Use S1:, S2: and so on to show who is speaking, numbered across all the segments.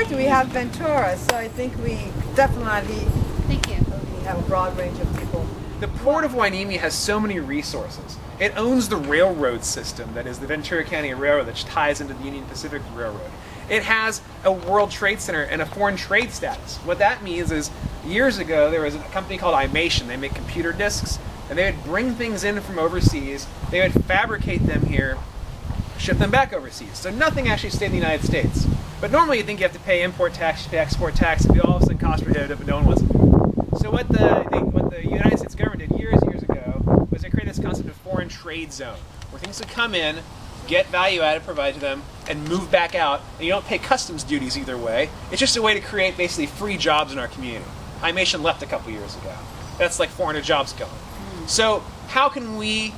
S1: port, we have Ventura, so I think we definitely
S2: Thank you.
S1: we have a broad range of people.
S3: The Port of Hueneme has so many resources. It owns the railroad system that is the Ventura County Railroad that ties into the Union Pacific Railroad. It has a World Trade Center and a foreign trade status. What that means is, years ago there was a company called Imation. They make computer disks, and they would bring things in from overseas. They would fabricate them here, ship them back overseas. So nothing actually stayed in the United States. But normally you think you have to pay import tax, you pay export tax, it'd be all of a sudden cost prohibitive, but no one wants to do it. So what the United States government did years ago was they created this concept of foreign trade zone, where things would come in, get value added provided to them, and move back out, and you don't pay customs duties either way. It's just a way to create basically free jobs in our community. Imation left a couple years ago. That's like 400 jobs gone. So how can we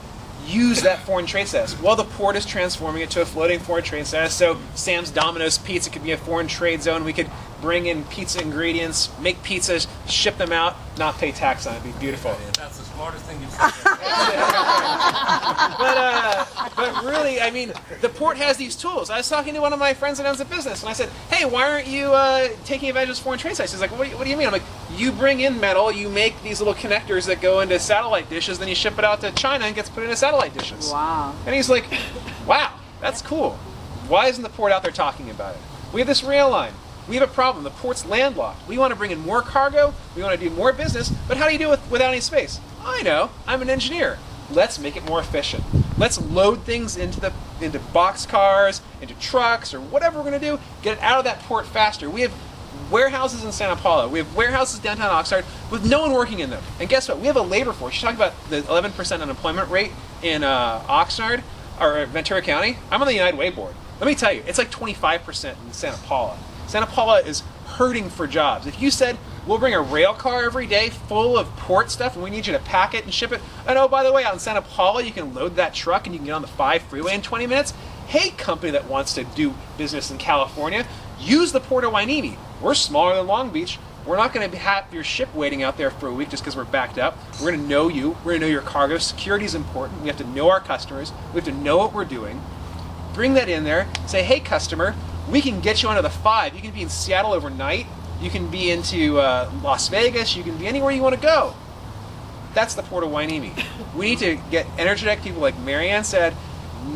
S3: use that foreign trade status? Well, the port is transforming it to a floating foreign trade status. So Sam's Domino's Pizza could be a foreign trade zone. We could bring in pizza ingredients, make pizzas, ship them out, not pay tax on it. It'd be beautiful.
S4: That's the smartest thing you've said.
S3: But really, I mean, the port has these tools. I was talking to one of my friends that owns a business, and I said, hey, why aren't you taking advantage of this foreign trade status? He's like, what do you mean? I'm like, you bring in metal, you make these little connectors that go into satellite dishes, then you ship it out to China and gets put into satellite dishes.
S1: Wow.
S3: And he's like, wow, that's cool. Why isn't the port out there talking about it? We have this rail line. We have a problem. The port's landlocked. We want to bring in more cargo. We want to do more business. But how do you do it without any space? I know. I'm an engineer. Let's make it more efficient. Let's load things into box cars, into trucks, or whatever we're going to do. Get it out of that port faster. We have warehouses in Santa Paula. We have warehouses downtown Oxnard with no one working in them. And guess what? We have a labor force. You talk about the 11% unemployment rate in Oxnard or Ventura County. I'm on the United Way board. Let me tell you, it's like 25% in Santa Paula. Santa Paula is hurting for jobs. If you said, we'll bring a rail car every day full of port stuff and we need you to pack it and ship it, and oh, by the way, out in Santa Paula, you can load that truck and you can get on the 5 freeway in 20 minutes. Hey, company that wants to do business in California, use the Port of Hueneme. We're smaller than Long Beach. We're not going to have your ship waiting out there for a week just because we're backed up. We're going to know you. We're going to know your cargo. Security is important. We have to know our customers. We have to know what we're doing. Bring that in there. Say, hey, customer, we can get you onto the 5. You can be in Seattle overnight. You can be into Las Vegas. You can be anywhere you want to go. That's the Port of Hueneme. We need to get energetic people, like Marianne said,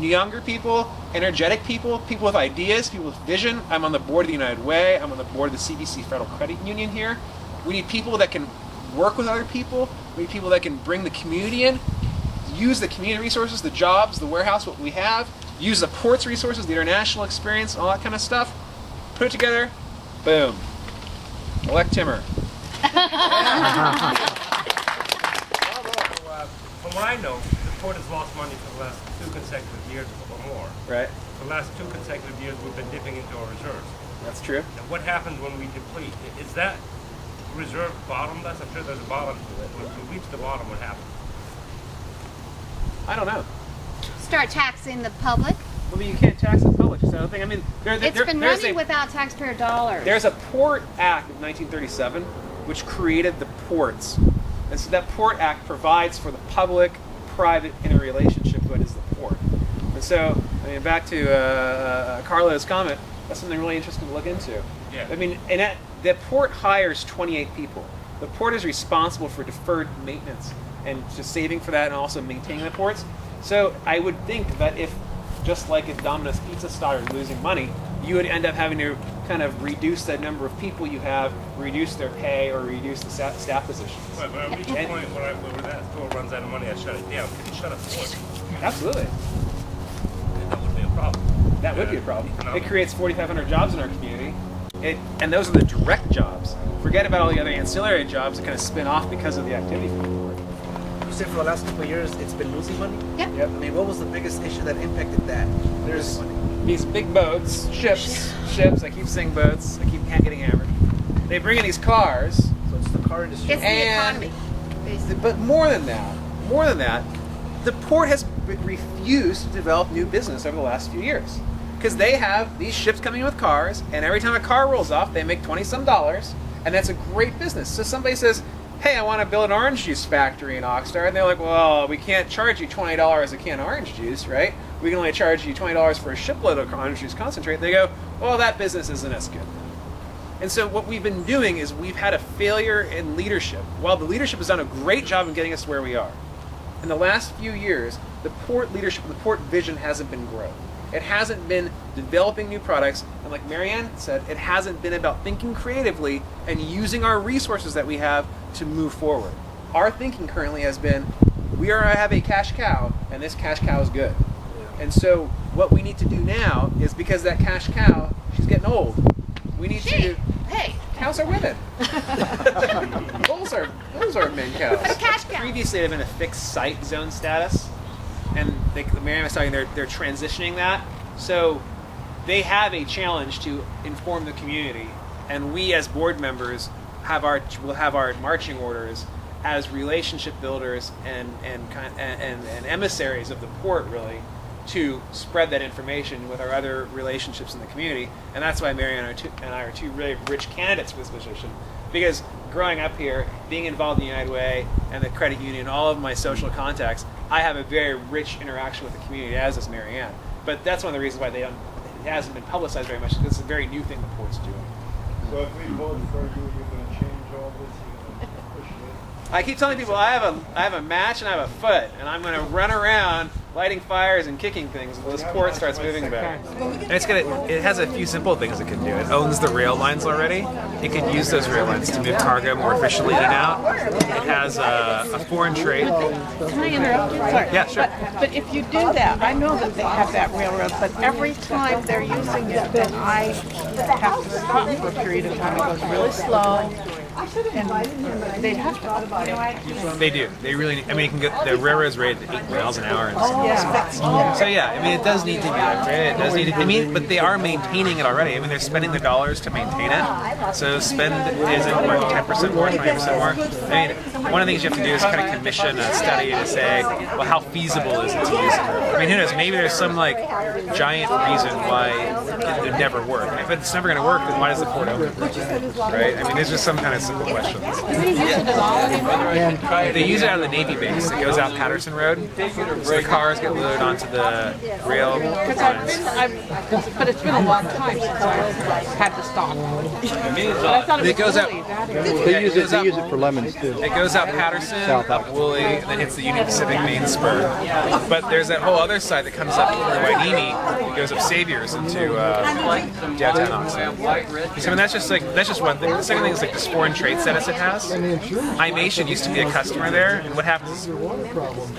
S3: younger people, energetic people, people with ideas, people with vision. I'm on the board of the United Way. I'm on the board of the CBC Federal Credit Union here. We need people that can work with other people. We need people that can bring the community in, use the community resources, the jobs, the warehouse, what we have, use the port's resources, the international experience, all that kind of stuff. Put it together, boom. Elect Timur.
S4: From what I know, the port has lost money for the last 2 consecutive years or more.
S3: Right.
S4: For the last 2 consecutive years, we've been dipping into our reserves.
S3: That's true.
S4: Now, what happens when we deplete? Is that reserve bottomless? I'm sure there's a bottom to it. When we reach the bottom, what happens?
S3: I don't know.
S2: Start taxing the public.
S3: Well, you can't tax the public. Just another thing. I mean,
S2: It's been running without taxpayer dollars.
S3: There's a Port Act of 1937 which created the ports. And so that Port Act provides for the public-private interrelationship what is the port. And so, I mean, back to Carlo's comment, that's something really interesting to look into.
S4: Yeah.
S3: I mean, and the port hires 28 people. The port is responsible for deferred maintenance and just saving for that and also maintaining the ports. So I would think that if, just like if Domino's Pizza started losing money, you would end up having to kind of reduce the number of people you have, reduce their pay, or reduce the staff positions.
S4: Right, but I reach a point where that store runs out of money, I shut it down. Can you shut a port?
S3: Absolutely.
S4: That would be a problem.
S3: That would be a problem. It creates 4,500 jobs in our community, and those are the direct jobs. Forget about all the other ancillary jobs that kind of spin off because of the activity from the port.
S5: You said for the last couple of years it's been losing money?
S2: Yep.
S3: Yep.
S5: I mean, what was the biggest issue that impacted that?
S3: There's these big boats, ships, I keep saying boats, I keep getting hammered. They bring in these cars.
S5: So it's the car industry.
S2: It's the economy. basically.
S3: But more than that, the port has refused to develop new business over the last few years. Because they have these ships coming in with cars, and every time a car rolls off, they make $20-some, and that's a great business. So somebody says, hey, I want to build an orange juice factory in Oxnard, and they're like, well, we can't charge you $20 a can of orange juice, right? We can only charge you $20 for a shipload of orange juice concentrate. They go, well, that business isn't as good. And so what we've been doing is we've had a failure in leadership. While the leadership has done a great job in getting us to where we are, in the last few years, the port leadership, the port vision hasn't been growth. It hasn't been developing new products, and like Marianne said, it hasn't been about thinking creatively and using our resources that we have to move forward. Our thinking currently has been, have a cash cow, and this cash cow is good. And so what we need to do now is, because that cash cow, she's getting old, we need to...
S2: Hey.
S3: Cows are women. Those are men cows.
S2: But a cash cow.
S3: Previously, they've been a fixed site zone status, and Marianne was talking, they're transitioning that. So they have a challenge to inform the community, and we as board members will have our marching orders as relationship builders and emissaries of the port, really, to spread that information with our other relationships in the community. And that's why Marianne and I are two really rich candidates for this position, because growing up here, being involved in the United Way and the credit union, all of my social contacts, I have a very rich interaction with the community, as does Marianne. But that's one of the reasons why it hasn't been publicized very much, because it's a very new thing the port's doing.
S6: So if we vote for you, you're going to change all this, you're going to push it?
S3: I keep telling people I have a match and I have a foot, and I'm going to run around lighting fires and kicking things until this port starts moving better. And it has a few simple things it can do. It owns the rail lines already. It can use those rail lines to move cargo more efficiently in and out. It has a foreign trade.
S7: Can I interrupt you? Sorry.
S3: Yeah, sure.
S7: But if you do that, I know that they have that railroad, but every time they're using it, then I have to stop for a period of time. It goes really slow. And they have to.
S3: They do. They really. I mean, the railroad's rated at 8 miles an hour. So yeah, I mean, it does need to be upgraded. It does need to. But they are maintaining it already. I mean, they're spending the dollars to maintain it. So spend isn't what, 10% more, 20% more. I mean, one of the things you have to do is kind of commission a study to say, well, how feasible is it to use it? I mean, who knows? Maybe there's some like giant reason why it would never work. And if it's never going to work, then why does the port own it? Right? I mean, there's just some kind of simple questions. They use it out of the Navy base. It goes out Patterson Road. So the cars get loaded onto the rail lines.
S7: But it's been a long time since I had to stop. But I thought it was really that
S8: They use it for lemons too.
S3: It goes out Patterson, up Woolley, and then hits the Union Pacific main spur. But there's that whole other side that comes up through Hueneme, it goes up Saviors into downtown Oxnard. So I mean, that's just one thing. The second thing is like this foreign trade status it has. Imation used to be a customer there, and what happens is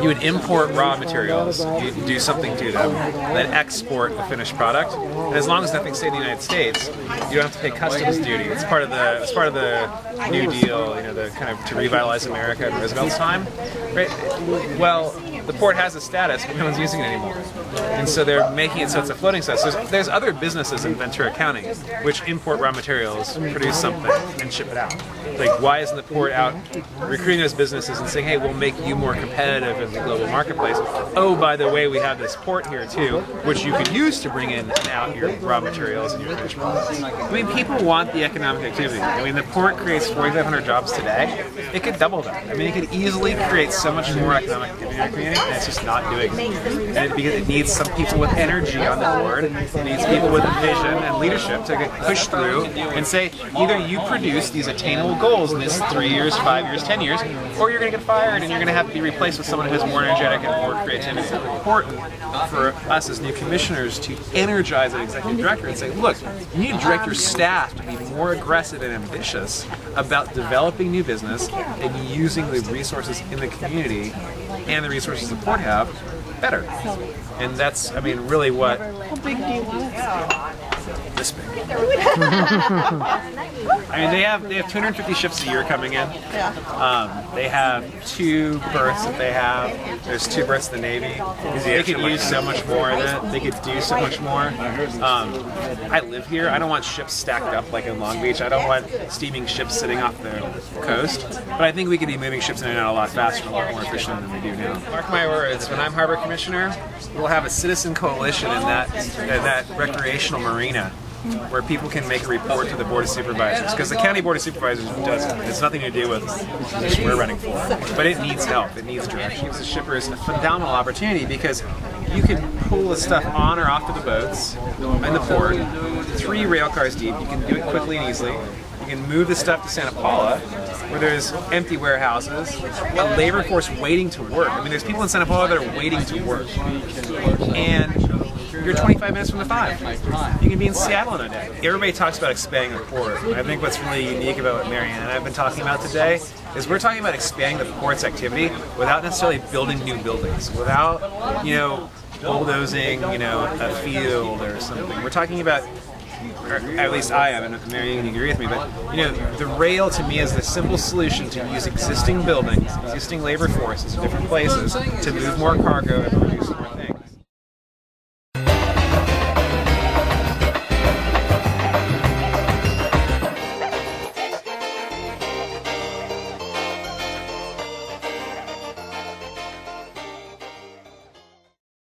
S3: you would import raw materials, you do something to them, then export the finished product. And as long as nothing stayed in the United States, you don't have to pay customs duty. It's part of the New Deal, the kind of to revitalize America in Roosevelt's time. Right? Well, the port has a status, but no one's using it anymore. And so they're making it so it's a floating status. So there's other businesses in Ventura County which import raw materials, produce something, and ship it out. Like, why isn't the port out recruiting those businesses and saying, hey, we'll make you more competitive in the global marketplace? Oh, by the way, we have this port here too, which you could use to bring in and out your raw materials and your finished products. I mean, people want the economic activity. I mean, the port creates 4,500 jobs today. It could double that. I mean, it could easily create so much more economic activity in our community, and it's just not doing it. And because it needs some people with energy on the board, it needs people with a vision and leadership to get pushed through and say, either you produce these attainable goals in this 3 years, 5 years, 10 years, or you're going to get fired and you're going to have to be replaced with someone who has more energetic and more creativity. It's important for us as new commissioners to energize an executive director and say, look, you need to direct your staff to be more aggressive and ambitious about developing new business and using the resources in the community and the resources the port have better. And that's, I mean, really what...
S7: How big do you want it?
S3: This big. I mean, they have 250 ships a year coming in. They have 2 berths that they have. There's 2 berths in the Navy. They could use so much more of it. They could do so much more. I live here. I don't want ships stacked up like in Long Beach. I don't want steaming ships sitting off the coast. But I think we could be moving ships in and out a lot faster and a lot more efficient than we do now. Mark my words, when I'm Harbor Commissioner, we'll have a citizen coalition in that recreational marina where people can make a report to the Board of Supervisors, because the County Board of Supervisors doesn't. It's nothing to do with the position we're running for. But it needs help. It needs direction. It gives the shippers a phenomenal opportunity, because you can pull the stuff on or off of the boats in the port, 3 rail cars deep. You can do it quickly and easily. You can move the stuff to Santa Paula, where there's empty warehouses, a labor force waiting to work. I mean, there's people in Santa Paula that are waiting to work. And you're 25 minutes from the 5. You can be in Seattle in a day. Everybody talks about expanding the port. I think what's really unique about what Marianne and I have been talking about today is we're talking about expanding the port's activity without necessarily building new buildings, without, bulldozing, a field or something. We're talking about, or at least I am, and Marianne can agree with me, but the rail to me is the simple solution to use existing buildings, existing labor forces in different places to move more cargo and produce more.